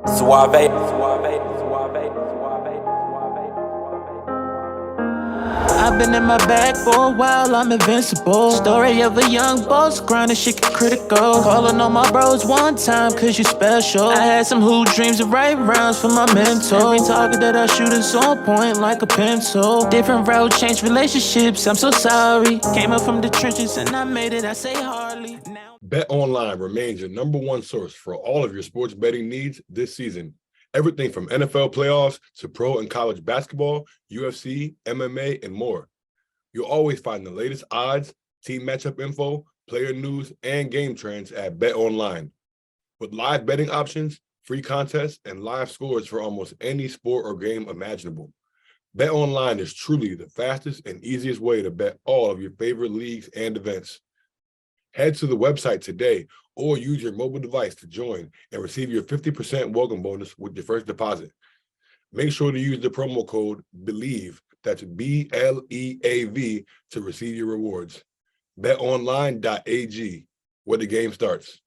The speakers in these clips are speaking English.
WIYB. I've been in my bag for a while, I'm invincible. Story of a young boss, grinding shit get critical. Calling on my bros one time, cause you special. I had some hoop dreams of right rounds for my mentor. Every target that I shoot is on point like a pencil. Different road, changed relationships, I'm so sorry. Came up from the trenches and I made it, I say hardly. Now Bet Online remains your number one source for all of your sports betting needs this season. Everything from NFL playoffs to pro and college basketball, UFC, MMA, and more. You'll always find the latest odds, team matchup info, player news, and game trends at Bet Online. With live betting options, free contests, and live scores for almost any sport or game imaginable. Bet Online is truly the fastest and easiest way to bet all of your favorite leagues and events. Head to the website today or use your mobile device to join and receive your 50% welcome bonus with your first deposit. Make sure to use the promo code BELIEVE, that's BLEAV, to receive your rewards. BetOnline.ag, where the game starts.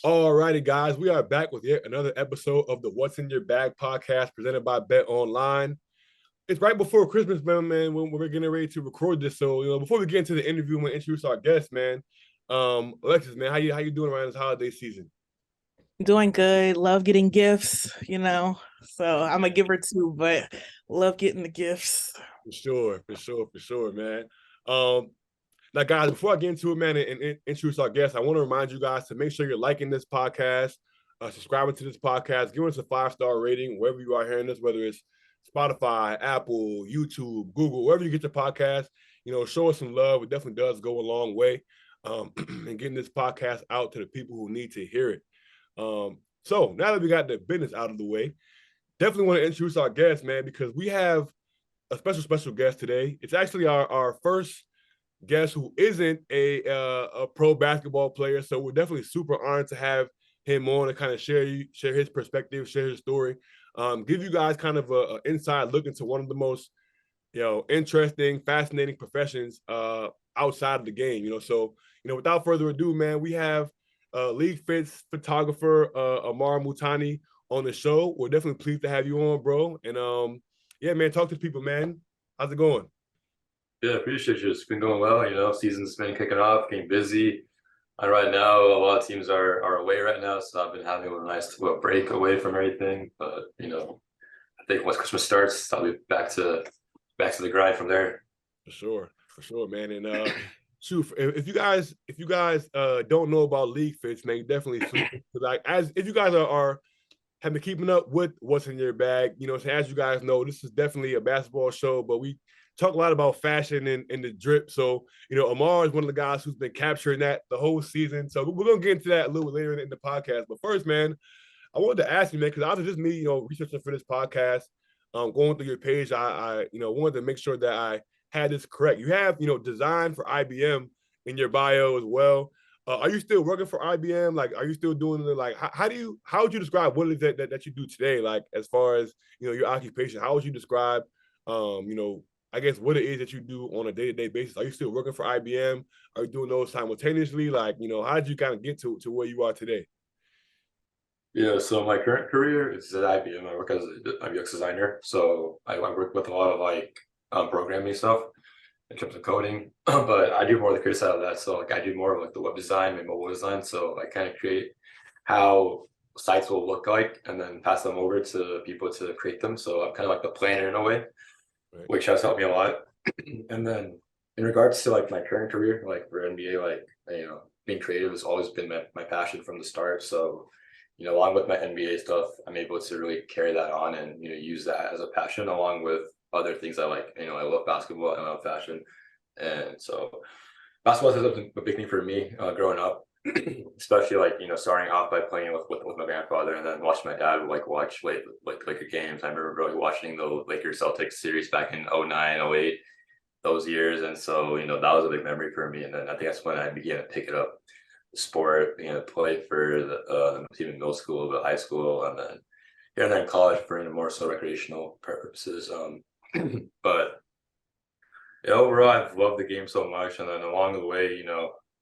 All righty, guys, we are back with yet another episode of the What's in Your Bag podcast presented by Bet Online. It's right before Christmas, man, when we're getting ready to record this. So, before we get into the interview, we'll introduce our guest, man. Alexis, man, how you doing around this holiday season? Doing good. Love getting gifts, So I'm a giver too, but love getting the gifts. For sure, man. Now, guys, before I get into it, man, and introduce our guest, I want to remind you guys to make sure you're liking this podcast, subscribing to this podcast, giving us a 5-star rating wherever you are hearing this, whether it's Spotify, Apple, YouTube, Google, wherever you get your podcast. Show us some love. It definitely does go a long way. And getting this podcast out to the people who need to hear it. So now that we got the business out of the way, definitely want to introduce our guest, man, because we have a special guest today. It's actually our first guest who isn't a pro basketball player. So we're definitely super honored to have him on to kind of share his perspective, share his story, give you guys kind of an inside look into one of the most, interesting, fascinating professions outside of the game. So, without further ado, man, we have League Fits photographer Ammar Multani on the show. We're definitely pleased to have you on, bro. And yeah, man, talk to people, man. How's it going? Yeah, appreciate you. It's been going well. Season's been kicking off, getting busy. And right now, a lot of teams are away right now, so I've been having a nice little break away from everything. But I think once Christmas starts, I'll be back to the grind from there. For sure, man. And shoot, if you guys don't know about League Fits, man, definitely if you guys have been keeping up with what's in your bag, so as you guys know, this is definitely a basketball show, but we talk a lot about fashion and the drip. So, Ammar is one of the guys who's been capturing that the whole season. So we're gonna get into that a little bit later in the podcast. But first, man, I wanted to ask you, man, because I was just me, researching for this podcast, going through your page, I wanted to make sure that I had this correct. You have, design for IBM in your bio as well. Are you still working for IBM? Like, are you still doing how would you describe what it is that you do today? Like, as far as, your occupation, how would you describe, I guess what it is that you do on a day-to-day basis? Are you still working for IBM? Are you doing those simultaneously? Like, how did you kind of get to where you are today? Yeah, so my current career is at IBM. I work as a UX designer. So I work with a lot of programming stuff in terms of coding, but I do more of the creative side of that. So I do more of the web design and mobile design. So I kind of create how sites will look like and then pass them over to people to create them. So I'm kind of like the planner in a way, right, which has helped me a lot. And then in regards to my current career, for NBA, being creative has always been my passion from the start. So, along with my NBA stuff, I'm able to really carry that on and, use that as a passion along with other things I like. I love basketball and I love fashion. And so basketball has been a big thing for me growing up, especially starting off by playing with my grandfather and then watching my dad watch Laker games. I remember really watching the Lakers Celtics series back in 2009, 2008, those years. And so, that was a big memory for me. And then I think that's when I began to pick it up, the sport, play for the team in middle school, but high school, and then here and then in college for more so recreational purposes. But overall, I've loved the game so much. And then along the way,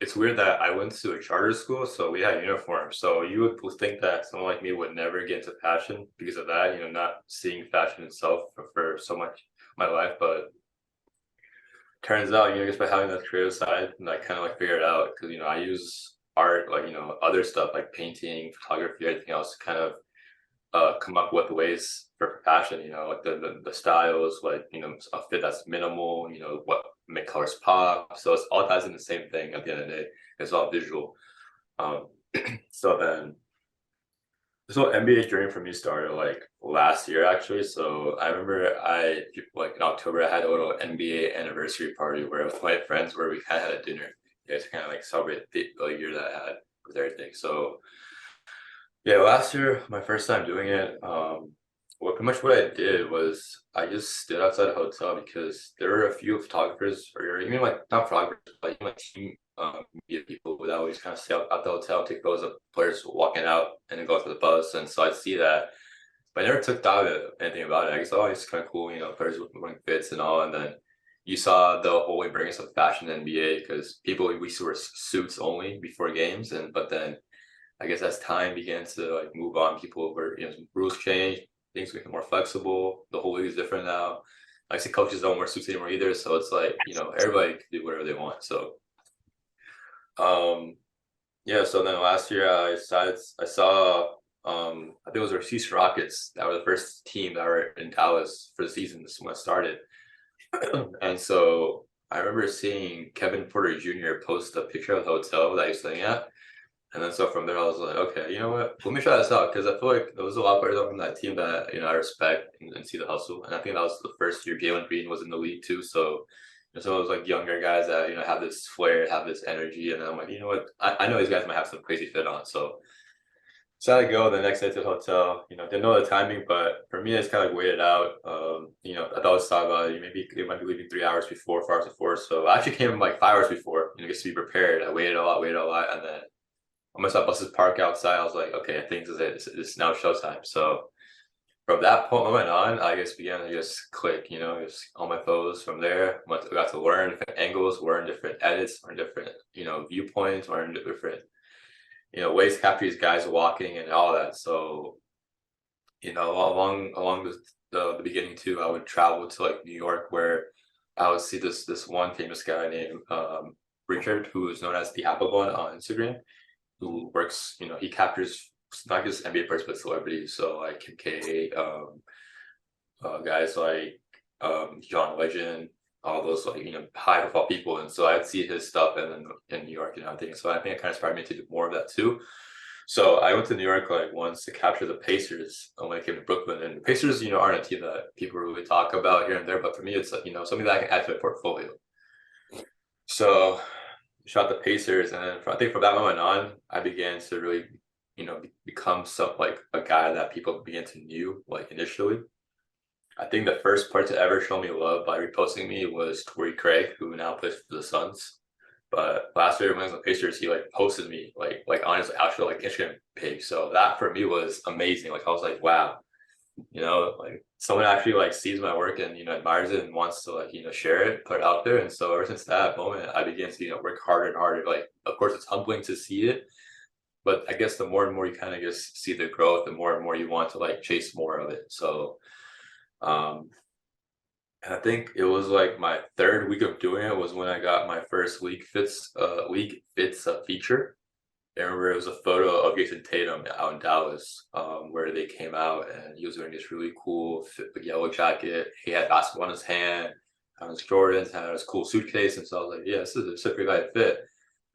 it's weird that I went to a charter school, so we had uniforms. So you would think that someone like me would never get into fashion because of that, not seeing fashion itself for so much of my life. But turns out, just by having that creative side, and I kind of like figured it out because I use art, like other stuff like painting, photography, everything else to kind of come up with ways for fashion, like the styles, like a fit that's minimal, what make colors pop. So it's all ties in the same thing at the end of the day. It's all visual. um so then this whole NBA journey for me started like last year actually. So I remember like in October I had a little NBA anniversary party where with my friends where we kind of had a dinner, to kind of like celebrate the year that I had with everything. So yeah, last year, my first time doing it, pretty much what I did was I just stood outside a hotel because there were a few photographers, or even like not photographers, but even like team media people would always kind of stay out the hotel, take photos of players walking out, and then go to the bus. And so I'd see that, but I never took thought of anything about it. I guess, oh, it's kind of cool, players wearing fits and all. And then you saw the whole way bringing some fashion in the NBA because people we used to wear suits only before games, but then I guess as time began to like move on, people were, rules changed, things became more flexible. The whole league is different now. Like I see coaches don't wear suits anymore either. So it's like, everybody can do whatever they want. So, yeah. So then last year I saw, I think it was our Houston Rockets that were the first team that were in Dallas for the season. This is when it started. And so I remember seeing Kevin Porter Jr. post a picture of the hotel that he was staying at. And then so from there, I was like, okay, you know what? Let me try this out because I feel like there was a lot of players from that team that I respect and see the hustle. And I think that was the first year Jalen Green was in the league too. So some of those like younger guys that have this flair, have this energy, and I'm like, you know what? I know these guys might have some crazy fit on. So decided to go the next day to the hotel. Didn't know the timing, but for me, it's kind of like waited out. I always thought about it. Maybe they might be leaving 3 hours before, 4 hours before. So I actually came like 5 hours before. Just to be prepared. I waited a lot, and then I saw buses park outside. I was like, okay, I think this is it. It's now showtime. So from that moment on, I just began to just click, just all my photos from there. I got to learn different angles, learn different edits, learn different, viewpoints, learn different, ways to capture these guys walking and all that. So, along the beginning too, I would travel to like New York where I would see this one famous guy named Richard, who is known as the Apple Bun on Instagram, who works, he captures not just NBA players but celebrities. So like KK, guys like John Legend, all those like high profile people. And so I'd see his stuff in New York and everything. So I think it kind of inspired me to do more of that too. So I went to New York like once to capture the Pacers when I came to Brooklyn. And the Pacers, aren't a team that people really talk about here and there, but for me it's like, something that I can add to my portfolio. So shot the Pacers, and then I think from that moment on, I began to really, become like a guy that people began to know like initially. I think the first part to ever show me love by reposting me was Torrey Craig, who now plays for the Suns. But last year when I was on the Pacers, he like posted me like on his actual like Instagram page. So that for me was amazing. Like I was like, wow, like someone actually like sees my work and admires it and wants to like share it, put it out there. And so ever since that moment, I began to work harder and harder. Like of course it's humbling to see it, but I guess the more and more you kind of just see the growth, the more and more you want to like chase more of it. So I think it was like my third week of doing it was when I got my first League Fits feature. I remember it was a photo of Jason Tatum out in Dallas, where they came out and he was wearing this really cool yellow jacket. He had basketball in his hand, had his Jordans, had his cool suitcase, and so I was like, yeah, this is a super guy fit.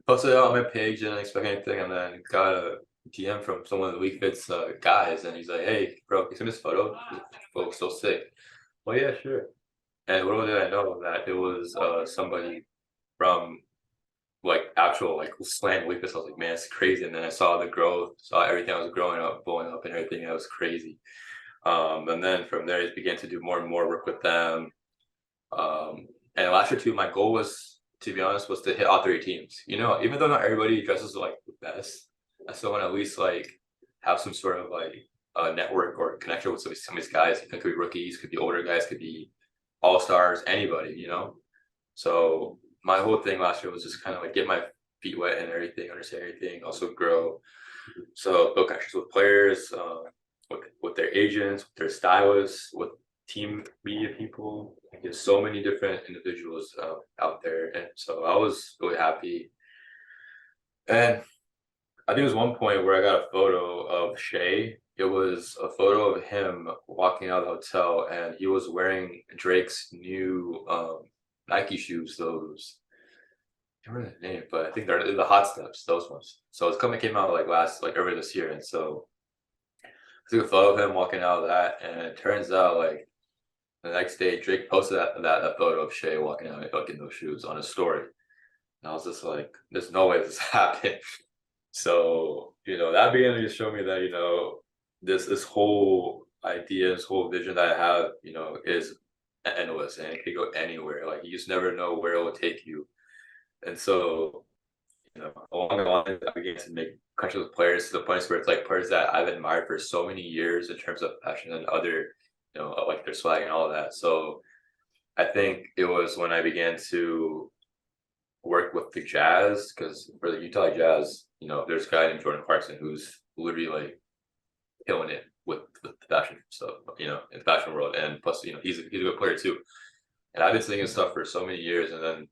Posted it on my page, didn't expect anything, and then got a DM from someone of the Week Fits guys, and he's like, hey, bro, can you send me this photo? This photo's so sick. Well, yeah, sure. And little did I know that it was somebody from like actual like slam Week Fits. I was like, man, it's crazy. And then I saw the growth, saw everything I was growing up, blowing up, and everything. That was crazy. And then from there, I began to do more and more work with them. And last year too, my goal was, to be honest, was to hit all 3 teams. Even though not everybody dresses like the best, I still want to at least like have some sort of like a network or connection with some of these guys. It could be rookies, could be older guys, could be all-stars, anybody, So my whole thing last year was just kind of like get my feet wet and everything, understand everything, also grow. So build connections with players, with their agents, with their stylists, with team media people. There's so many different individuals out there, and so I was really happy. And I think there was one point where I got a photo of Shea. It was a photo of him walking out of the hotel, and he was wearing Drake's new Nike shoes. Those, I don't remember the name, but I think they're the Hot Steps. Those ones. So came out like earlier this year, and so I took a photo of him walking out of that, and it turns out like the next day Drake posted that photo of Shea walking out like in those shoes on his story. And I was just like, "There's no way this happened." So, that began to just show me that, this whole idea, this whole vision that I have, is endless and it could go anywhere. Like you just never know where it will take you. And so, along the line, I began to make connections with players to the point where it's like players that I've admired for so many years in terms of passion and other, like their swag and all of that. So I think it was when I began to work with the Jazz, because for the Utah Jazz, there's a guy named Jordan Clarkson who's literally like killing it with the fashion stuff, in the fashion world, and plus, he's a good player too. And I've been seeing his stuff for so many years, and then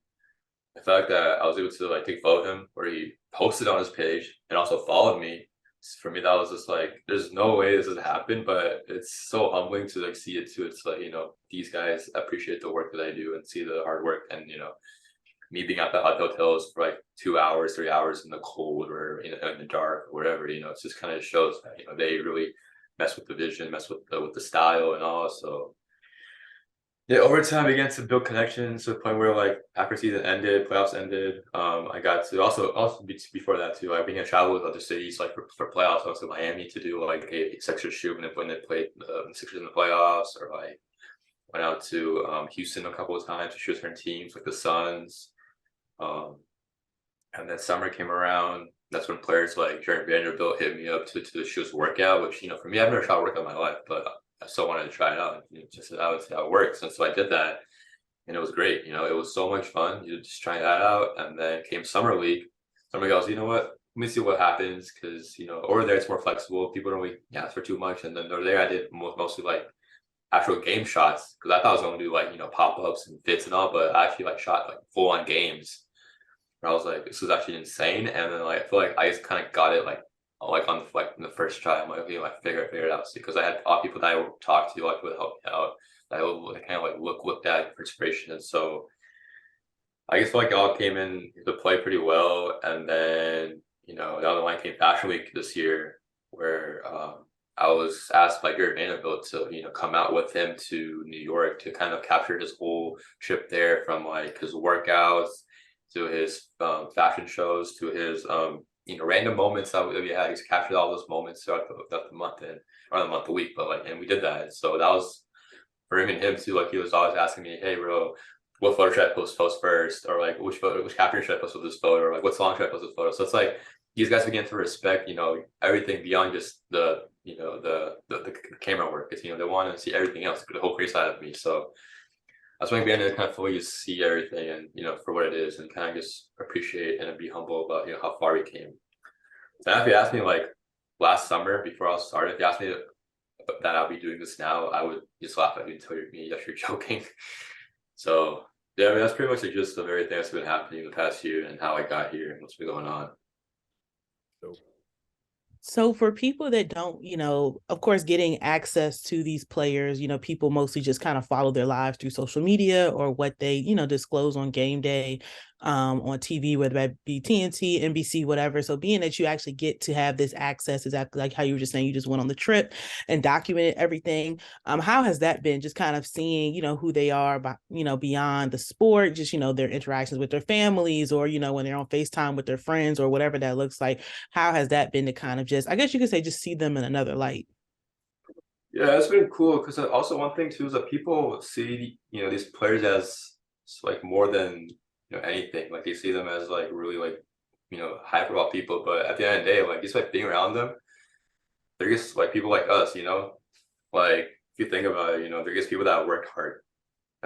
the fact that I was able to like take a photo of him where he posted on his page and also followed me, for me that was just like, there's no way this has happened, but it's so humbling to like see it too. It's like, these guys appreciate the work that I do and see the hard work, and me being at the hotels for like 2 hours, 3 hours in the cold or in the dark or whatever, it just kind of shows that, they really mess with the vision, mess with the style and all. So yeah, over time I began to build connections to the point where like after season ended, playoffs ended, I got to also before that too, I began to travel with other cities like for playoffs. I went to Miami to do like a Sixers shoot when they played the Sixers in the playoffs, or like went out to Houston a couple of times to shoot different teams like the Suns. And then summer came around. That's when players like Jared Vanderbilt hit me up to shoot his workout, which, for me, I've never shot a workout in my life, but I still wanted to try it out. Just how it works. And so I did that, and it was great. It was so much fun. You just trying that out. And then came summer league. Summer goes, you know what? Let me see what happens, because over there it's more flexible. People don't really ask for too much. And then over there I did mostly like actual game shots, because I thought I was going to do like pop-ups and fits and all, but I actually like shot like full-on games. I was like, this is actually insane. And then like I feel like I just kind of got it like on the first try. I'm like, okay, like figure it out. Because I had a lot of people that I would talk to like would help me out. That I would like, kind of like looked at for inspiration. And so I guess like it all came in to play pretty well. And then the other line came Fashion Week this year, where I was asked by Jared Vanderbilt to come out with him to New York to kind of capture his whole trip there, from like his workouts to his fashion shows to his random moments that we had. He's captured all those moments throughout the month the week, but like, and we did that. So that was for him too. Like he was always asking me, hey bro, what photo should I post first, or like which caption should I post with this photo, or like what song should I post with this photo. So it's like these guys begin to respect everything beyond just the camera work. It's they want to see everything else, the whole creative side of me. So that's when I began to kind of fully see everything and for what it is, and kind of just appreciate and be humble about how far we came. So if you asked me like last summer before I started, if you asked me that I'll be doing this now, I would just laugh at you and tell me that you're joking. So yeah, I mean, that's pretty much the gist of everything that's been happening in the past year and how I got here and what's been going on. So for people that don't, of course, getting access to these players, people mostly just kind of follow their lives through social media or what they, disclose on game day, on TV, whether that be TNT, NBC, whatever. So being that you actually get to have this access, exactly like how you were just saying, you just went on the trip and documented everything. How has that been, just kind of seeing, who they are, beyond the sport, just, their interactions with their families, or, when they're on FaceTime with their friends or whatever that looks like. How has that been to kind of just, I guess you could say, just see them in another light? Yeah, it's been cool, because also one thing too is that people see, these players as like more than anything. Like they see them as like really like high profile people, but at the end of the day, like just like being around them, they're just like people like us. Like if you think about it, they're just people that work hard,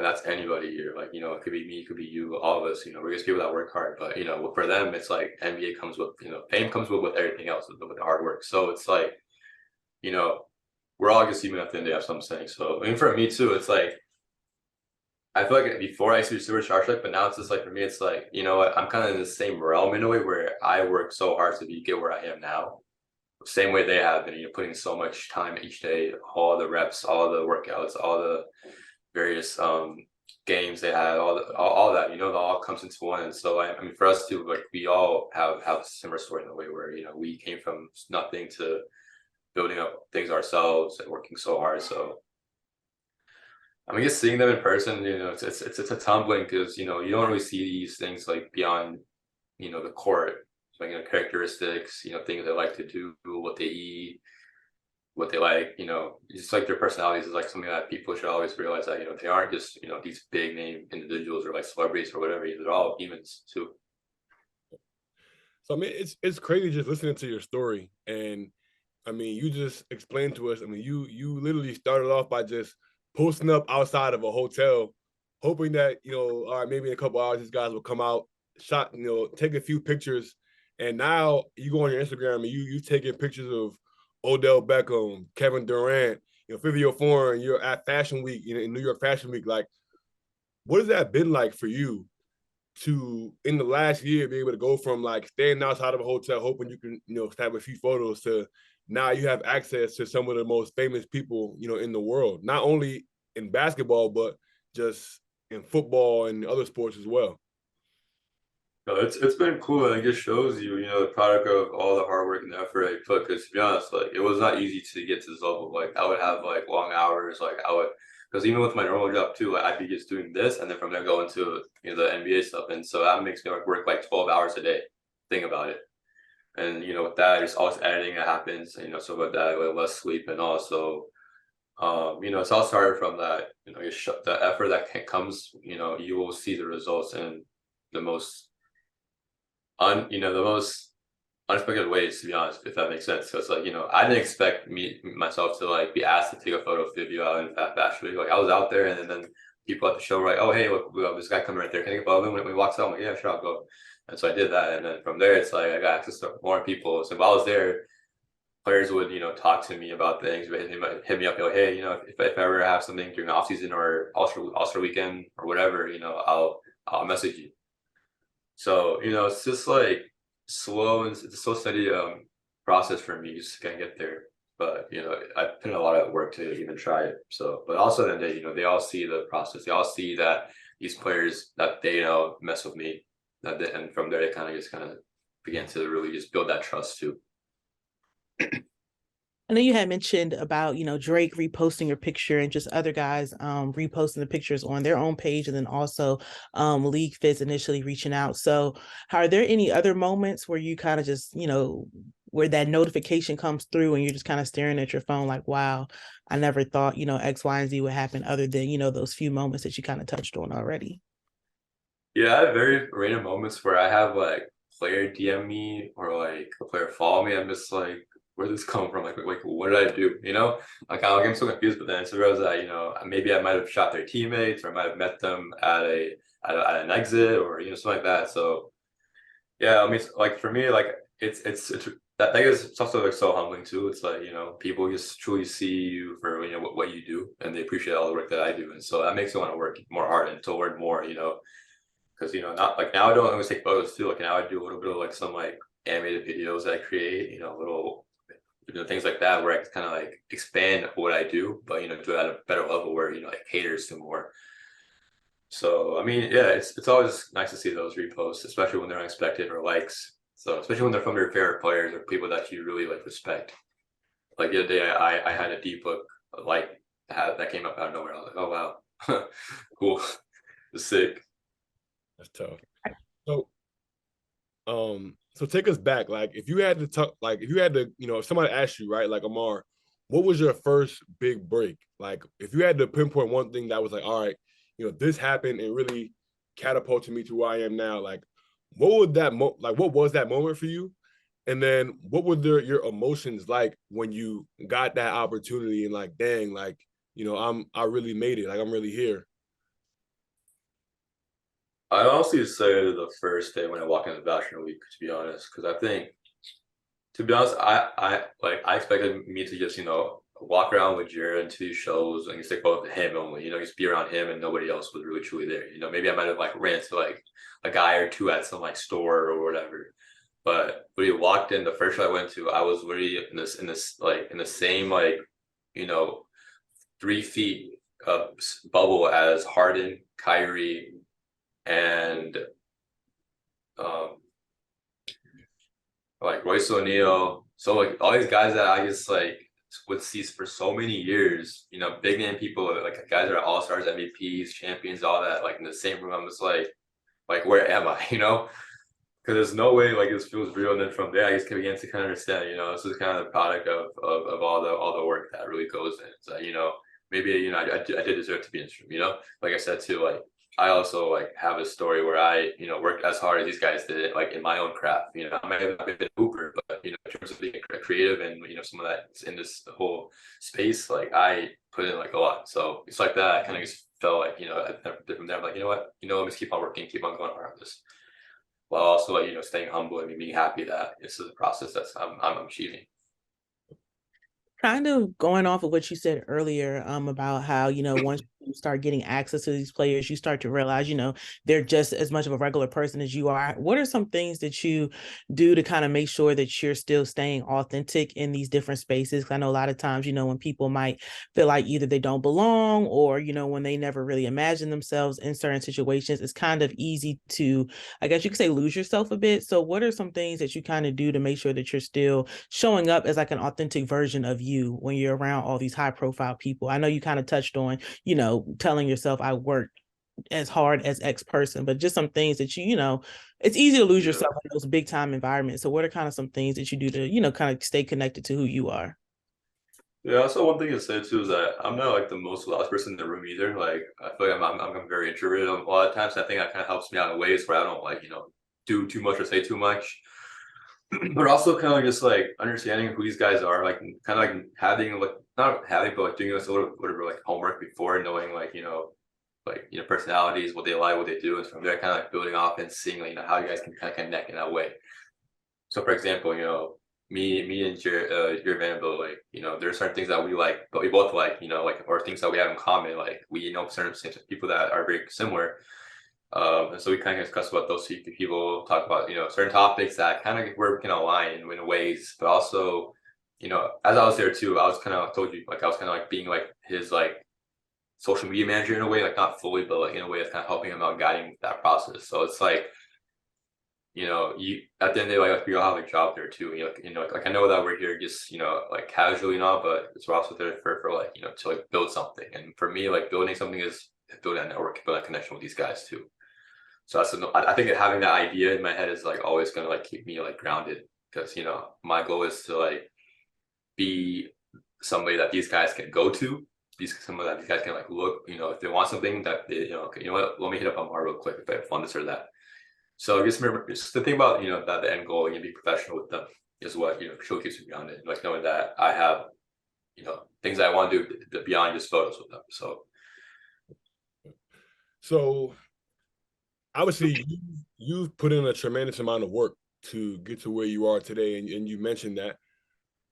And that's anybody here. Like, you know, it could be me, it could be you, all of us, you know, we're just people that work hard. But, you know, for them, it's like NBA comes with, you know, fame comes with everything else, with the hard work. So it's like, you know, we're all just human at the end of the day, that's what I'm saying. So, I mean, for me too, it's like, I feel like before I used to be super charged, but now it's just like, for me, it's like, you know what, I'm kind of in the same realm in a way where I work so hard to get where I am now. Same way they have been, you know, putting so much time each day, all the reps, all the workouts, all the various games they had, all that, you know, that all comes into one. And so I mean, for us too, like we all have a similar story in a way where, you know, we came from nothing to building up things ourselves and working so hard. So I mean, just seeing them in person, you know, it's a tumbling because, you know, you don't really see these things like beyond, you know, the court, like, you know, characteristics, you know, things they like to do, what they eat, what they like, you know, just like their personalities is like something that people should always realize that, you know, they aren't just, you know, these big name individuals or like celebrities or whatever. They're all humans too. So I mean, it's crazy just listening to your story, and I mean, you just explained to us. I mean, you literally started off by just posting up outside of a hotel, hoping that, you know, all right, maybe in a couple hours these guys will come out, shot, you know, take a few pictures, and now you go on your Instagram and you taking pictures of Odell Beckham, Kevin Durant, you know, Fivio Foreign. You're at Fashion Week, you know, in New York Fashion Week. Like, what has that been like for you to, in the last year, be able to go from like staying outside of a hotel, hoping you can, you know, snap a few photos, to now you have access to some of the most famous people, you know, in the world, not only in basketball, but just in football and other sports as well? No, it's been cool, and it just shows you, you know, the product of all the hard work and effort I put. Because to be honest, like it was not easy to get to this level. Like I would have like long hours, like I would, because even with my normal job too, like I'd be just doing this, and then from there go into, you know, the NBA stuff, and so that makes me like work like 12 hours a day. Think about it, and you know, with that, there's always editing that happens, you know, so about that, like less sleep, and also, you know, it's all started from that, you know, the effort that comes, you know, you will see the results in the most you know, the most unexpected ways, to be honest, if that makes sense. So it's like, you know, I didn't expect myself to like be asked to take a photo of Fivio out in Fashion Week. Like I was out there, and then people at the show were like, "Oh, hey, look, we have this guy coming right there. Can I get a photo of him?" When he walks out, I'm like, "Yeah, sure, I'll go." And so I did that, and then from there, it's like I got access to more people. So while I was there, players would, you know, talk to me about things, but they might hit me up, like, "Hey, you know, if I ever have something during the off season or All-Star weekend or whatever, you know, I'll message you." So, you know, it's just like slow, and it's a slow, steady process for me just to kind of get there. But, you know, I put in a lot of work to even try it. So, but also then they, you know, they all see the process. They all see that these players that they know mess with me. And from there, they kind of begin to really just build that trust too. I know you had mentioned about, you know, Drake reposting your picture and just other guys reposting the pictures on their own page, and then also League Fits initially reaching out. So are there any other moments where you kind of just, you know, where that notification comes through and you're just kind of staring at your phone like, wow, I never thought, you know, X, Y, and Z would happen, other than, you know, those few moments that you kind of touched on already? Yeah, I have very random moments where I have like player DM me or like a player follow me. I'm just like, where did this come from? Like what did I do? You know, like I'm so confused. But then it's realized that, you know, maybe I might have shot their teammates, or I might have met them at at an exit, or, you know, something like that. So yeah, I mean, like for me, like it's that is also like so humbling too. It's like, you know, people just truly see you for, you know, what you do, and they appreciate all the work that I do, and so that makes me want to work more hard and to learn more. You know, because, you know, not like now I don't always take photos too. Like now I do a little bit of like some like animated videos that I create, you know, little, you know, things like that, where I can kind of like expand what I do, but, you know, do it at a better level where, you know, it caters to more. So I mean, yeah, it's always nice to see those reposts, especially when they're unexpected, or likes. So especially when they're from your favorite players or people that you really like respect. Like the other day, I had a deep book like that came up out of nowhere. I was like, oh wow, cool, it's sick. That's tough. So, so take us back. Like, if you had to talk, like, if you had to, you know, if somebody asked you, right, like Ammar, what was your first big break? Like, if you had to pinpoint one thing that was like, all right, you know, this happened and really catapulted me to where I am now. Like, what would that like? What was that moment for you? And then, what were your emotions like when you got that opportunity and like, dang, like, you know, I really made it. Like, I'm really here. I honestly say the first day when I walk into Bachelor Week, to be honest, because I think, to be honest, I expected me to just walk around with Jared to these shows and just take photos with him only, just be around him and nobody else was really truly there. Maybe I might have like ran into like a guy or two at some like store or whatever. But when we walked in, the first show I went to, I was really in the same like, 3 feet of bubble as Harden, Kyrie, and um like Royce O'Neal. So like all these guys that I just like would see for so many years, big name people, like guys that are all stars, MVPs, champions, all that, like in the same room. I'm just like where am I? Because there's no way like this feels real. And then from there, I just begin to kind of understand, this is kind of the product of all the work that really goes in. So maybe I did deserve to be in this room. Like I said too, like I also like have a story where I worked as hard as these guys did, like in my own craft. I might have been a hooper, but in terms of being a creative and someone that's in this whole space, like I put in like a lot. So it's like that. I kind of just felt like from there, I'm like, what, let me just keep on working, keep on going hard on this, while also like staying humble and being happy that this is a process that's I'm achieving. Kind of going off of what you said earlier, about how, once you start getting access to these players, you start to realize, they're just as much of a regular person as you are. What are some things that you do to kind of make sure that you're still staying authentic in these different spaces? 'Cause I know a lot of times, when people might feel like either they don't belong or, when they never really imagine themselves in certain situations, it's kind of easy to, I guess you could say, lose yourself a bit. So what are some things that you kind of do to make sure that you're still showing up as like an authentic version of you when you're around all these high profile people? I know you kind of touched on, telling yourself I worked as hard as X person, but just some things that it's easy to lose yourself in those big time environments. So what are kind of some things that you do to, kind of stay connected to who you are? Yeah, also one thing to say too is that I'm not like the most loud person in the room either. Like I feel like I'm very introverted a lot of times. I think that kind of helps me out in ways where I don't like do too much or say too much. But also kind of just like understanding who these guys are, like kind of like having like not having but like doing this a little bit like homework before, knowing like personalities, what they like, what they do, and from there kind of like building off and seeing like how you guys can kind of connect in that way. So for example, me and your Vanderbilt, like there are certain things that we like, but we both like, like or things that we have in common, like we know certain people that are very similar. And so we kind of discuss about those people, talk about certain topics that kind of where we can align in ways, but also as I was there too, I was kind of told you like I was kind of like being like his like social media manager in a way, like not fully, but like in a way that's kind of helping him out, guiding that process. So it's like you at the end of the day, like we all have a job there too. Like I know that we're here just like casually not, but it's also there for like to like build something. And for me, like building something is building a network, building a connection with these guys too. So I think that having that idea in my head is like always gonna like keep me like grounded, because my goal is to like be somebody that these guys can go to, someone that these guys can like look, if they want something that they, okay, what, let me hit up Ammar real quick if I have fun this or that. So just remember, just the thing about that the end goal and be professional with them is what show keeps me grounded, like knowing that I have things that I want to do beyond just photos with them. So obviously you've put in a tremendous amount of work to get to where you are today, and you mentioned that.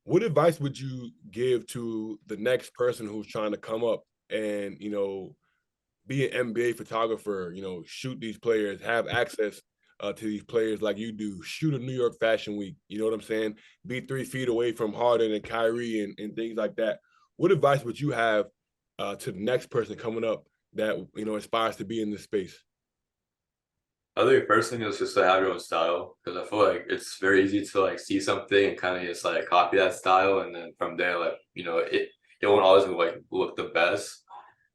What advice would you give to the next person who's trying to come up and be an NBA photographer, shoot these players, have access to these players like you do, shoot a New York Fashion Week, you know what I'm saying? Be 3 feet away from Harden and Kyrie and things like that. What advice would you have to the next person coming up that aspires to be in this space? I think first thing is just to have your own style, because I feel like it's very easy to like see something and kind of just like copy that style, and then from there like it won't always like look the best.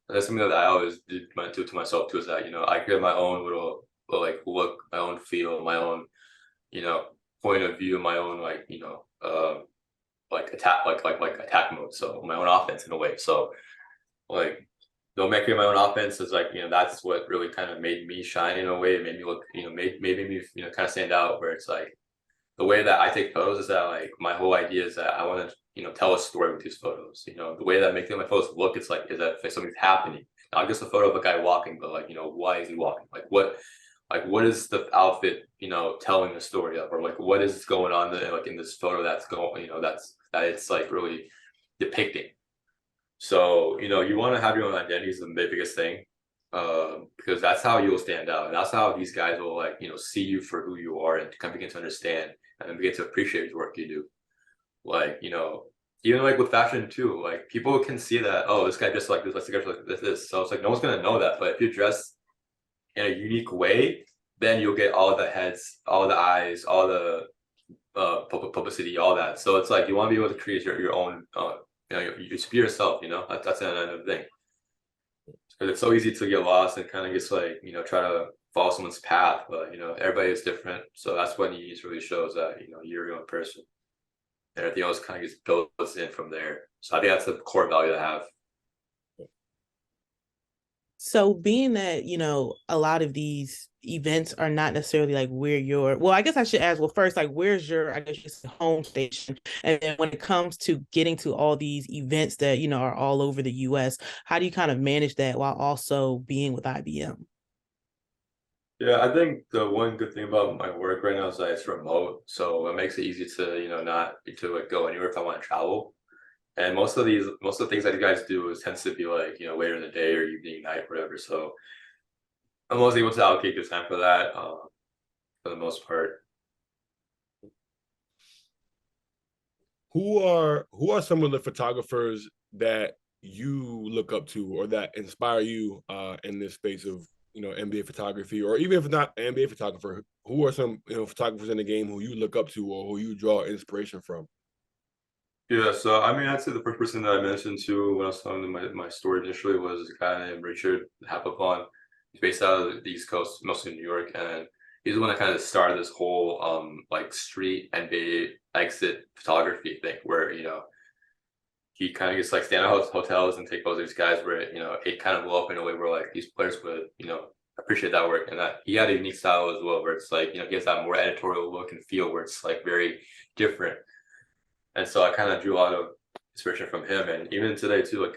And that's something that I always do to myself too, is that I create my own little like look, my own feel, my own point of view, my own like like attack like attack mode, so my own offense in a way. So like though making my own offense is like that's what really kind of made me shine in a way. It made me look made me kind of stand out, where it's like the way that I take photos is that like my whole idea is that I want to tell a story with these photos. The way that making my photos look, it's like is that something's happening, not just a photo of a guy walking, but like why is he walking, like what like what is the outfit, telling the story of, or like what is going on like in this photo that's going, that it's like really depicting. So, you want to have your own identity is the biggest thing, because that's how you'll stand out. And that's how these guys will like, see you for who you are and kind of begin to understand and then begin to appreciate the work you do. Like, even like with fashion too, like people can see that, oh, this guy just like this, this guy like this. So it's like no one's gonna know that. But if you dress in a unique way, then you'll get all the heads, all the eyes, all the publicity, all that. So it's like you want to be able to create your own, you just be yourself. That's another thing. Because it's so easy to get lost and kind of just like try to follow someone's path, but everybody is different. So that's when you really shows that you're your own person. And everything else kind of gets built in from there. So I think that's the core value to have. So being that, a lot of these events are not necessarily like where you're, well, I guess I should ask, well, first, like, where's your, I guess, just home station? And then when it comes to getting to all these events that, are all over the US, how do you kind of manage that while also being with IBM? Yeah, I think the one good thing about my work right now is that it's remote, so it makes it easy to not to like go anywhere if I want to travel. And most of the things that you guys do is tends to be like later in the day or evening, night, whatever. So I'm always able to allocate the time for that, for the most part. Who are some of the photographers that you look up to or that inspire you in this space of NBA photography, or even if not an NBA photographer, who are some photographers in the game who you look up to or who you draw inspiration from? Yeah, so I mean, I'd say the first person that I mentioned to when I was telling my story initially was a guy named Richard Hapapon. He's based out of the East Coast, mostly in New York, and he's the one that kind of started this whole like street NBA exit photography thing, where he kind of gets like stand at hotels and take photos of these guys where it kind of blew up in a way where like these players would appreciate that work, and that he had a unique style as well, where it's like he has that more editorial look and feel where it's like very different. And so I kind of drew a lot of inspiration from him, and even today too,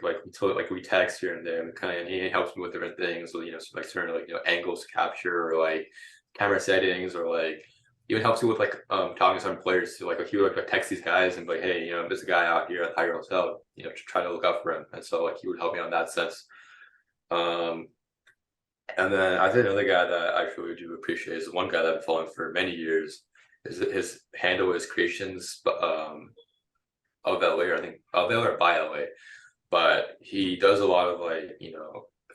we text here and there, and he helps me with different things, so, so like certain like angles to capture or like camera settings, or like even helps me with like talking to some players too. Like he would like text these guys and be like, hey, there's a guy out here at Tiger Hotel, to try to look out for him, and so like he would help me on that sense. And then I think another guy that I truly do appreciate is one guy that I've been following for many years. His handle is creations, of LA, or I think of LA or by LA, but he does a lot of like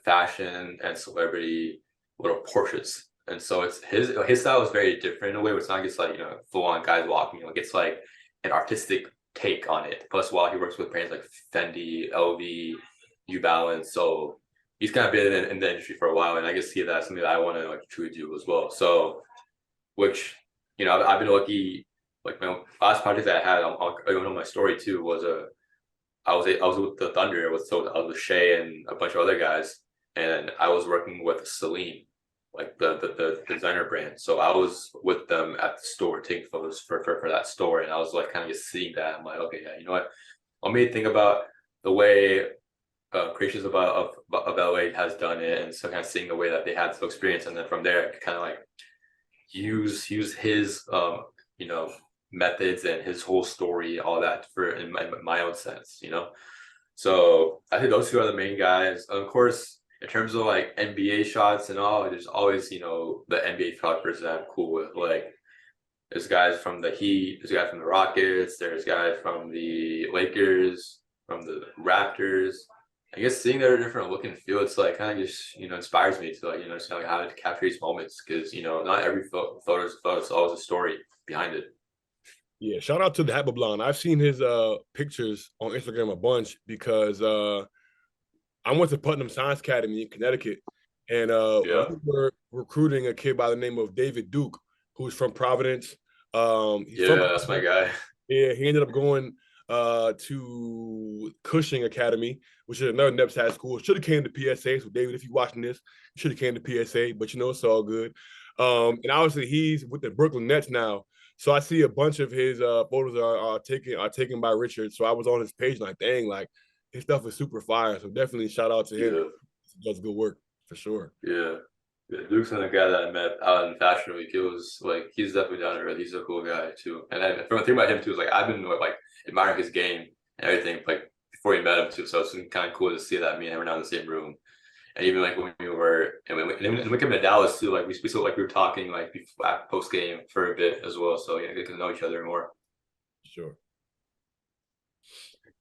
fashion and celebrity little portraits, and so it's his style is very different in a way where it's not just like full on guys walking. It gets like an artistic take on it. Plus, while he works with brands like Fendi, LV, New Balance, so he's kind of been in the industry for a while, and I can see that's something that I want to like truly do as well. So, which I've been lucky. Like my last project that I had, my story too was I was with the Thunder. I was with Shea and a bunch of other guys, and I was working with Celine, like the designer brand. So I was with them at the store taking photos for that store, and I was like kind of just seeing that. I'm like, okay, yeah, you know what? Let me think about the way Creations of LA has done it, and so kind of seeing the way that they had to experience, and then from there, I could kind of like use his methods and his whole story, all that for in my own sense, So I think those two are the main guys. Of course, in terms of like NBA shots and all, there's always the NBA photographers that I'm cool with. Like there's guys from the Heat, there's guys from the Rockets, there's guys from the Lakers, from the Raptors. I guess seeing their different look and feel, it's like kind of just inspires me to like just like how to capture these moments, because not every photo is a photo. It's always a story behind it. Yeah, shout out to the Happy Blonde. I've seen his pictures on Instagram a bunch because I went to Putnam Science Academy in Connecticut, and we were recruiting a kid by the name of David Duke, who's from Providence. That's my guy. Yeah, he ended up going to Cushing Academy, which is another NEPS school. Should have came to PSA. So David, if you're watching this, should have came to PSA, but it's all good. And obviously he's with the Brooklyn Nets now. So I see a bunch of his photos are taken by Richard. So I was on his page like, dang, like his stuff is super fire. So definitely shout out to him. Yeah. He does good work for sure. Yeah. Yeah, Luke's the guy that I met out in Fashion Week. It was like he's definitely down to earth. He's a cool guy too. And then from the thing about him too is like I've been like admiring his game and everything like before you met him too. So it's kind of cool to see that me and him are now in the same room. And even like when we were and we came to Dallas too, like we still like we were talking like before, post game for a bit as well. So yeah, get to know each other more. Sure.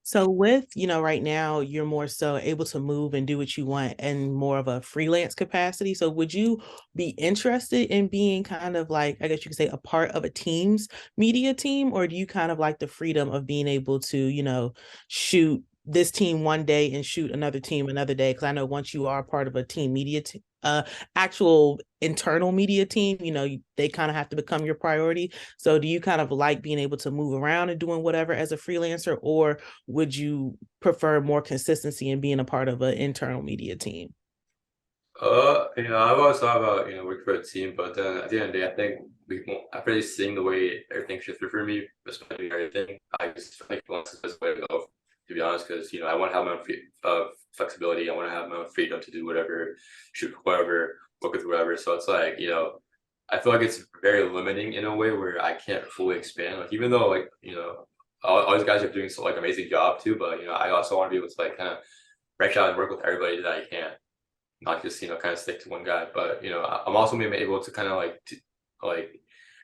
So with, right now you're more so able to move and do what you want in more of a freelance capacity. So would you be interested in being kind of like, I guess you could say, a part of a team's media team, or do you kind of like the freedom of being able to, shoot this team one day and shoot another team another day? Because I know once you are part of a team media actual internal media team, they kind of have to become your priority. So do you kind of like being able to move around and doing whatever as a freelancer, or would you prefer more consistency in being a part of an internal media team? I've always thought about working for a team, but then at the end of the day, I think after really seeing the way everything shifted for me, especially everything, I just feel like once is the best way to go. To be honest, because I want to have my own flexibility. I want to have my own freedom to do whatever, shoot whatever, work with whoever. So it's like I feel like it's very limiting in a way where I can't fully expand. Like even though like all these guys are doing so like amazing job too, but I also want to be able to like kind of branch out and work with everybody that I can, not just kind of stick to one guy. But I'm also maybe able to kind of like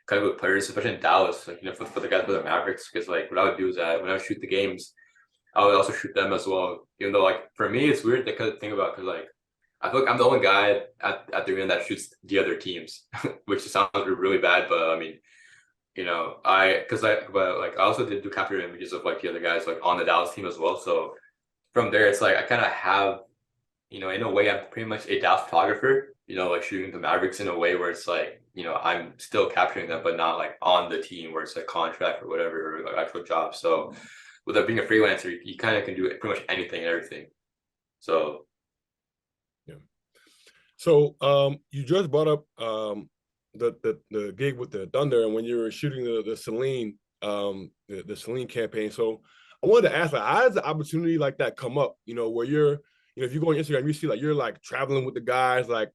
kind of with players, especially in Dallas, like for the guys with the Mavericks, because like what I would do is that when I would shoot the games, I would also shoot them as well. Even though like for me, it's weird to kind of think about because like I feel like I'm the only guy at the end that shoots the other teams, which sounds really bad, but I mean, but I also did do capture images of like the other guys like on the Dallas team as well. So from there, it's like I kind of have, in a way, I'm pretty much a Dallas photographer. Like shooting the Mavericks in a way where it's like, I'm still capturing them, but not like on the team where it's a contract or whatever, or like actual job. So without being a freelancer, you kind of can do pretty much anything and everything. So yeah. So you just brought up the gig with the Thunder and when you were shooting the Celine the Celine campaign. So I wanted to ask, like, how does the opportunity like that come up? Where you're, if you go on Instagram, you see like you're like traveling with the guys. Like,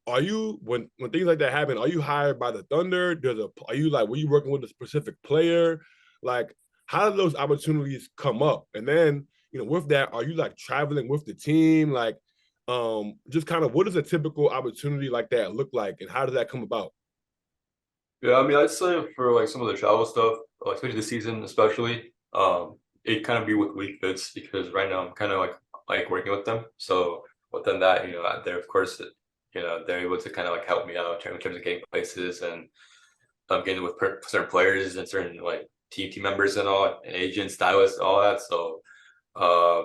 are you when things like that happen? Are you hired by the Thunder? Are you like were you working with a specific player? Like, how do those opportunities come up? And then with that, are you like traveling with the team? Like, just kind of what does a typical opportunity like that look like, and how does that come about? yeah, I mean, I'd say for like some of the travel stuff, like especially this season, especially, it kind of be with weak fits because right now I'm kind of like working with them. So within that, they're of course, they're able to kind of like help me out in terms of getting places and getting with certain players and certain like team members and all, and agents, stylists, all that. So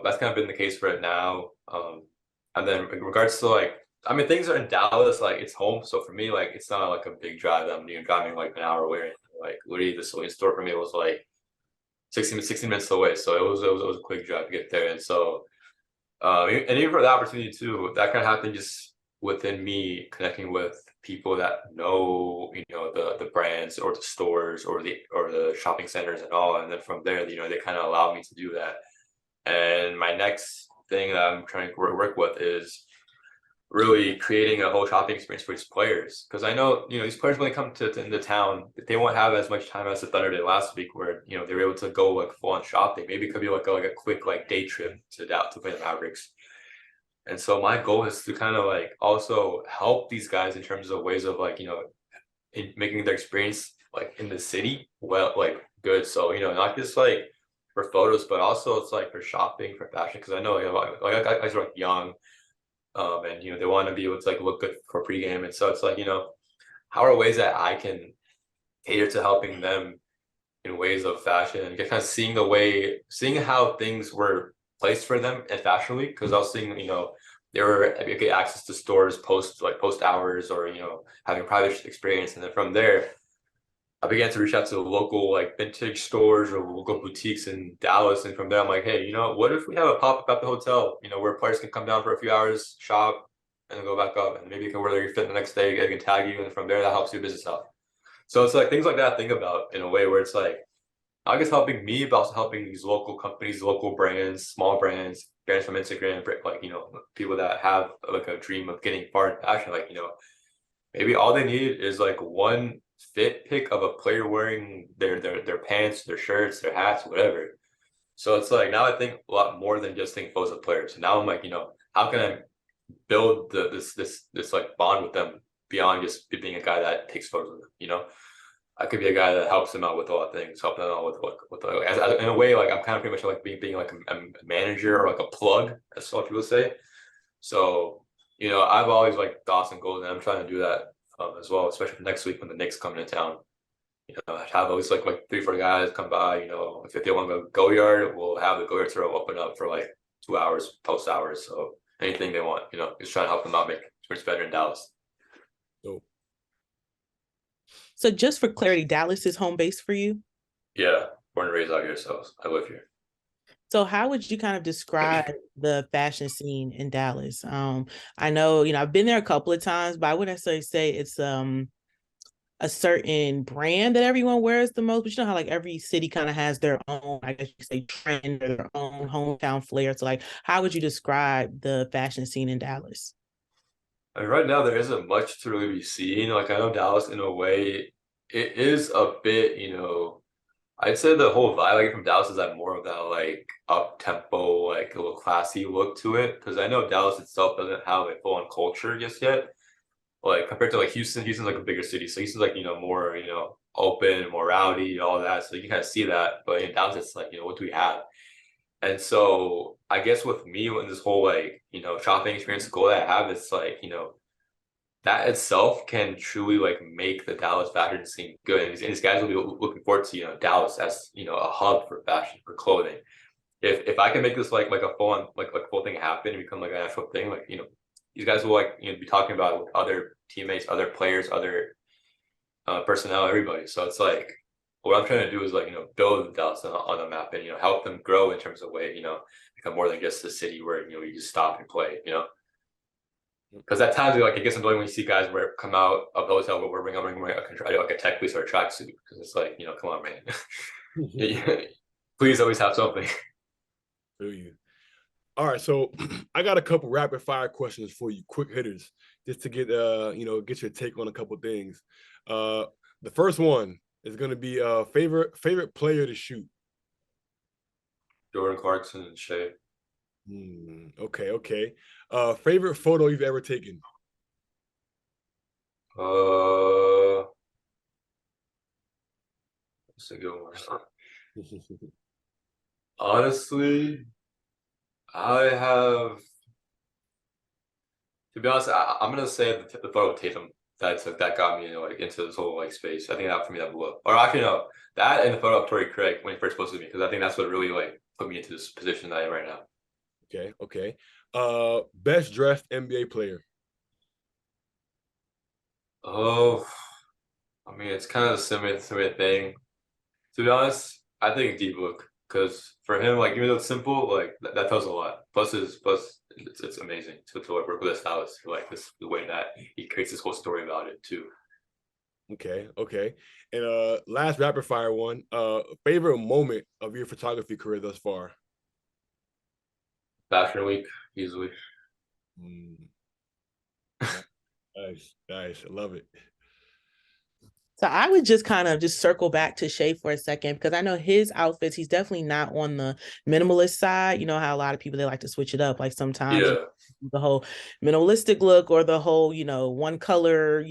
that's kind of been the case for it now. And then in regards to like, I mean, things are in Dallas, like it's home. So for me, like it's not like a big drive that I'm driving like an hour away. Like literally the Celine store for me was like 16 minutes away. So it was a quick drive to get there. And so and even for the opportunity too, that kind of happened just within me connecting with people that know, the brands or the stores or the shopping centers and all. And then from there, they kind of allowed me to do that. And my next thing that I'm trying to work with is really creating a whole shopping experience for these players. Because I know, these players when they come into town, they won't have as much time as the Thunder did last week, where they were able to go like full on shopping. Maybe it could be like a quick like day trip to play the Mavericks. And so my goal is to kind of like also help these guys in terms of ways of like in making their experience like in the city like good. So not just like for photos, but also it's like for shopping, for fashion. Because I know like guys are like young. And they want to be able to like look good for pregame, and so it's like how are ways that I can cater to helping them in ways of fashion and kind of seeing how things were placed for them and fashionably, because I was seeing they were able to get access to stores post hours or having private experience, and then from there I began to reach out to local like vintage stores or local boutiques in Dallas. And from there, I'm like, hey, what if we have a pop-up at the hotel, where players can come down for a few hours, shop, and then go back up. And maybe you can wear your fit the next day, they can tag you. And from there, that helps your business out. So it's like things like that I think about in a way where it's like, I guess helping me, but also helping these local companies, local brands, small brands from Instagram, like, people that have like a dream of getting far in fashion, like, maybe all they need is like one fit pick of a player wearing their pants, their shirts, their hats, whatever. So it's like now I think a lot more than just think photos of players. So now I'm like, how can I build this like bond with them beyond just being a guy that takes photos of them? I could be a guy that helps them out with a lot of things, help them out in a way, like I'm kind of pretty much like being like a manager or like a plug, as some people say. So, I've always like thoughts and goals, and I'm trying to do that as well, especially for next week when the Knicks come into town. Have always like 3-4 guys come by. If they want to go yard, we'll have the go yard throw open up for like 2 hours, post hours. So anything they want, just trying to help them out, make experience better in Dallas. So just for clarity, Dallas is home base for you? Yeah, born and raised out here, so I live here. So how would you kind of describe the fashion scene in Dallas? I know, I've been there a couple of times, but I wouldn't necessarily say it's a certain brand that everyone wears the most, but you know how like every city kind of has their own, I guess you could say, trend or their own hometown flair. So like, how would you describe the fashion scene in Dallas? I mean, right now there isn't much to really be seen. Like I know Dallas in a way, it is a bit, I'd say the whole vibe I get from Dallas is that more of that like up tempo, like a little classy look to it. Because I know Dallas itself doesn't have a full on culture just yet. Like compared to like Houston's like a bigger city. So Houston's like, more, open, more rowdy, all that. So you can kind of see that. But in Dallas, it's like, what do we have? And so I guess with me in this whole like, shopping experience goal that I have, it's like, that itself can truly like make the Dallas fashion scene good. And these guys will be looking forward to, Dallas as, a hub for fashion, for clothing. If I can make this like a full on like full thing happen and become like an actual thing, like, these guys will like, be talking about it with other teammates, other players, other personnel, everybody. So it's like, what I'm trying to do is like, build Dallas on the map and, help them grow in terms of way, become more than just a city where, you just stop and play, Because at times, like, it gets annoying when you see guys come out of the hotel where we're wearing like a tech piece or a tracksuit, because it's like, come on, man. Please always have something. Feel you. All right, so I got a couple rapid fire questions for you, quick hitters, just to get get your take on a couple things. The first one is going to be favorite player to shoot. Jordan Clarkson and Shea. Okay. Favorite photo you've ever taken? That's a good one. Honestly, I have, to be honest, I'm gonna say the photo of Tatum that got me like into this whole like space. I think that for me that blew up. Or actually no, that and the photo of Torrey Craig when he first posted me, because I think that's what really like put me into this position that I am right now. Okay. Best dressed NBA player. Oh, I mean, it's kind of a similar thing. To be honest, I think D-Book, because for him, like, even though it's simple, like that tells a lot. Plus it's amazing to like work with a stylist, like the way that he creates this whole story about it too. Okay. And last rapid fire one. Favorite moment of your photography career thus far? Fashion Week, easily. Nice. I love it. So I would just kind of just circle back to Shea for a second, because I know his outfits, he's definitely not on the minimalist side. You know how a lot of people, they like to switch it up. Like sometimes the whole minimalistic look or the whole, one color,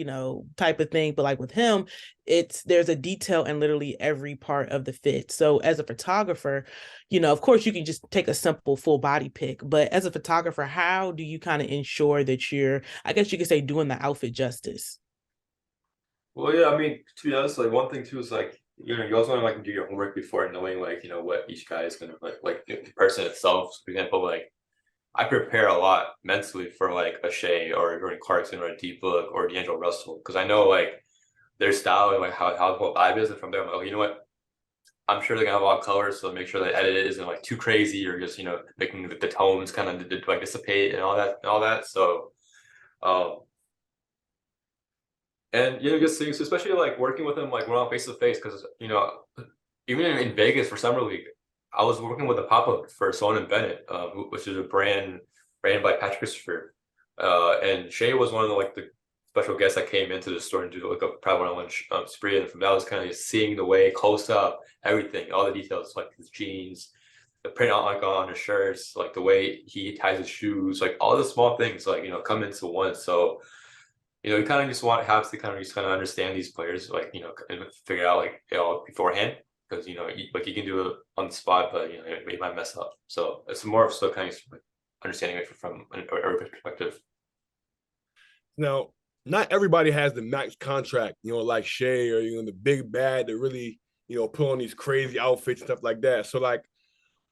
type of thing. But like with him, there's a detail in literally every part of the fit. So as a photographer, of course you can just take a simple full body pic, but as a photographer, how do you kind of ensure that you're, I guess you could say, doing the outfit justice? Well, yeah, I mean, to be honest, like one thing too is like, you also want to like do your homework before knowing like, what each guy is gonna like the person itself. For example, like I prepare a lot mentally for like a Shea or a Jordan Clarkson or a Deep Look or D'Angelo Russell, because I know like their style and like how the whole vibe is, and from there I'm like, oh, you know what? I'm sure they're gonna have a lot of colors, so make sure the edit isn't like too crazy or just making the tones kind of like dissipate and all that. So, and just things, especially like working with them, like we're on face to face, because even in Vegas for Summer League, I was working with a pop up for Sloan and Bennett, which is a brand by Patrick Christopher, and Shea was one of the special guest that came into the store and do like a private one-on-one spree, and from that was kind of just seeing the way close up everything, all the details, like his jeans, the print on like on his shirts, like the way he ties his shoes, like all the small things, like come into one. So you kind of just have to kind of understand these players, like and figure out like beforehand, because like you can do it on the spot, but you might mess up. So it's more of so kind of like understanding it from a perspective. Now, not everybody has the max contract, like Shea or the big bad to really, put on these crazy outfits and stuff like that. So like,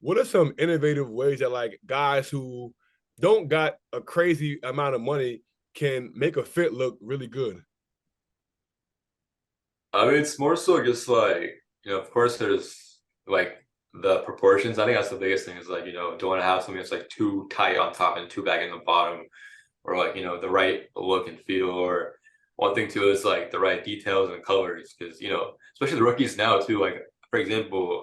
what are some innovative ways that like guys who don't got a crazy amount of money can make a fit look really good? I mean, it's more so just like, of course there's like the proportions. I think that's the biggest thing is like, don't want to have something that's like too tight on top and too baggy on the bottom, or like, the right look and feel. Or one thing too is like the right details and colors, because, especially the rookies now too. Like, for example,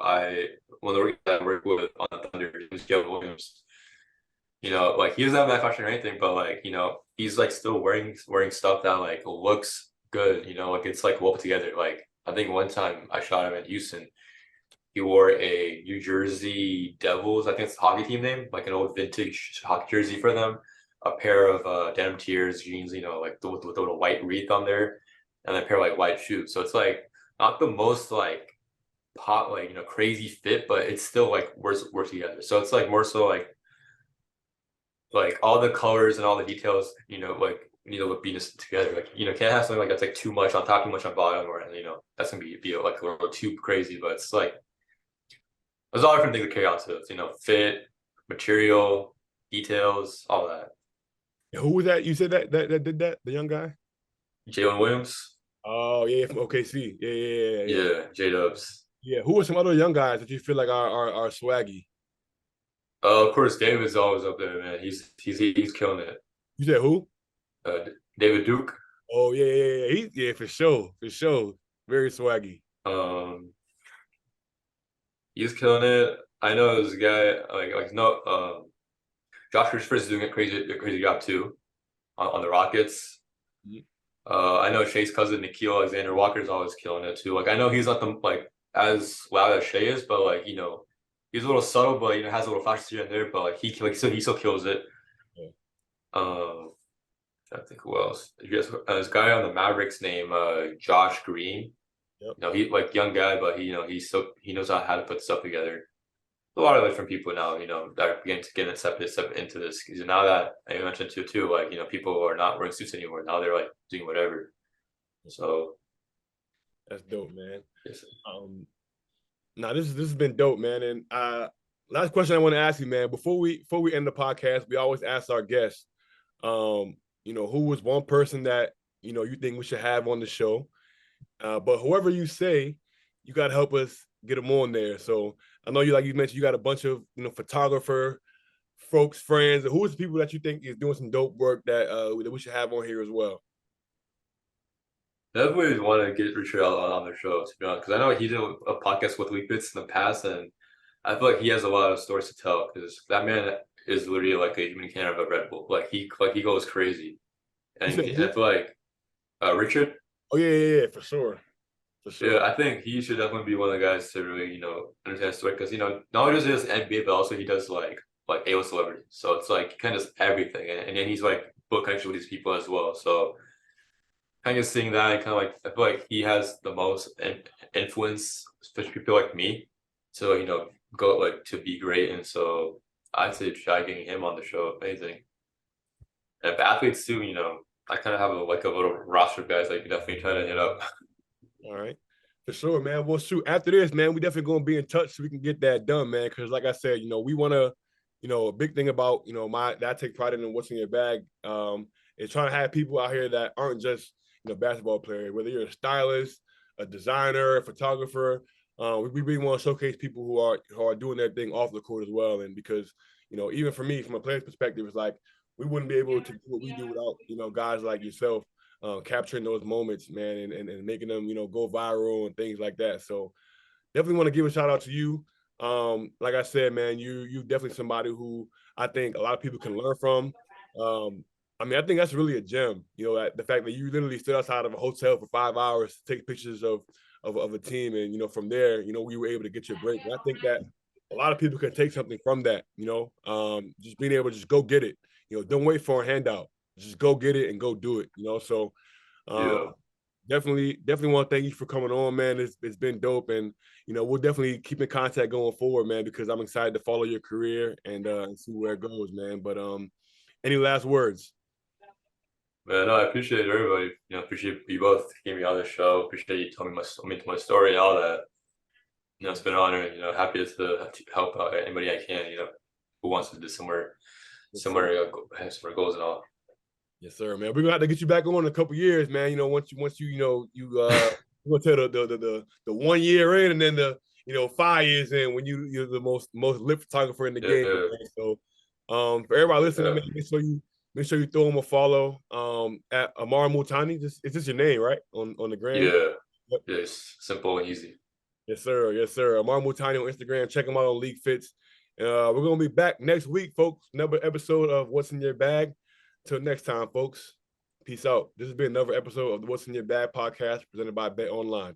one of the rookies I work with on the Thunder is Devin Williams. Like he doesn't have manufacturing or anything, but like, he's like still wearing stuff that like looks good, like it's like well put together. Like I think one time I shot him in Houston, he wore a New Jersey Devils, I think it's the hockey team name, like an old vintage hockey jersey for them, a pair of denim tears jeans, like with the little white wreath on there, and a pair of like white shoes. So it's like not the most like pop, like crazy fit, but it's still like works together. So it's like more so like all the colors and all the details, like need to look Venus together. Like, can't have something like that's like too much on top, too much on bottom, or that's gonna be like a little too crazy. But it's like there's all different things to carry out to it. Fit, material, details, all that. Who was that? You said that did that? The young guy? Jalen Williams. Oh yeah, from OKC. Yeah, J Dubs. Yeah. Who are some other young guys that you feel like are swaggy? Of course, David's always up there, man. He's killing it. You said who? David Duke. Oh yeah, for sure, very swaggy. He's killing it. I know this guy Josh Christopher is doing a crazy job too on the Rockets. I know Shea's cousin Nikhil Alexander Walker is always killing it too. Like I know he's not like as loud as Shea is, but like he's a little subtle, but has a little flashes here and there. But like he still kills it. Yeah. I think who else? This guy on the Mavericks named Josh Green. Yep. He like young guy, but he knows how to put stuff together. A lot of different people now, that are beginning to get accepted into this. Because now that I mentioned too, like people are not wearing suits anymore. Now they're like doing whatever. So that's dope, man. Yes. Now this has been dope, man. And last question I want to ask you, man. Before we end the podcast, we always ask our guests, who was one person that you think we should have on the show. But whoever you say, you got to help us get them on there. So I know you mentioned, you got a bunch of photographer folks, friends. Who is the people that you think is doing some dope work that we should have on here as well? Definitely want to get Richard on the show, to be honest, because I know he did a podcast with Leak Bits in the past, and I feel like he has a lot of stories to tell, because that man is literally like a human can of a Red Bull. Like he goes crazy, and I feel like Richard. Oh yeah, for sure. Yeah, I think he should definitely be one of the guys to really understand the story, because not only does he does NBA, but also he does like A-list celebrities. So it's like kind of everything, and then he's like book connection with these people as well. So kind of seeing that, and kind of like I feel like he has the most influence, especially people like me, to go like to be great. And so I'd say try getting him on the show. Amazing. And for athletes too, I kind of have a little roster of guys that you can definitely try to hit up. All right. For sure, man. Well, shoot, after this, man, we definitely going to be in touch so we can get that done, man. Because like I said, we want to, a big thing about, that I take pride in what's in your bag is trying to have people out here that aren't just, basketball players, whether you're a stylist, a designer, a photographer. We really want to showcase people who are doing their thing off the court as well. And because, even for me, from a player's perspective, it's like we wouldn't be able to do what we do without, guys like yourself. Capturing those moments, man, and making them, go viral and things like that. So definitely want to give a shout out to you. Like I said, man, you definitely somebody who I think a lot of people can learn from. I mean, I think that's really a gem. You know, the fact that you literally stood outside of a hotel for 5 hours to take pictures of a team, and from there, we were able to get your break. And I think that a lot of people can take something from that. Just being able to just go get it. Don't wait for a handout. Just go get it and go do it. So definitely want to thank you for coming on, man. It's been dope, and we'll definitely keep in contact going forward, man, because I'm excited to follow your career and see where it goes, man. But any last words? Man, no, I appreciate everybody. Appreciate you both getting me on the show. Appreciate you telling me my story and all that. It's been an honor. Happy to help out anybody I can. Who wants to do similar goals and all. Yes, sir, man. We're gonna have to get you back on in a couple years, man. Once you we're gonna tell the 1 year in, and then the 5 years in, when you're the most lit photographer in the game. Man. So for everybody listening, man, make sure you throw him a follow at Ammar Multani. Is this your name, right? On the gram? Yeah. Yep. Yeah, it's simple and easy. Yes, sir. Ammar Multani on Instagram. Check him out on League Fits. We're gonna be back next week, folks. Another episode of What's in Your Bag. Till next time, folks. Peace out. This has been another episode of the What's in Your Bag podcast presented by Bet Online.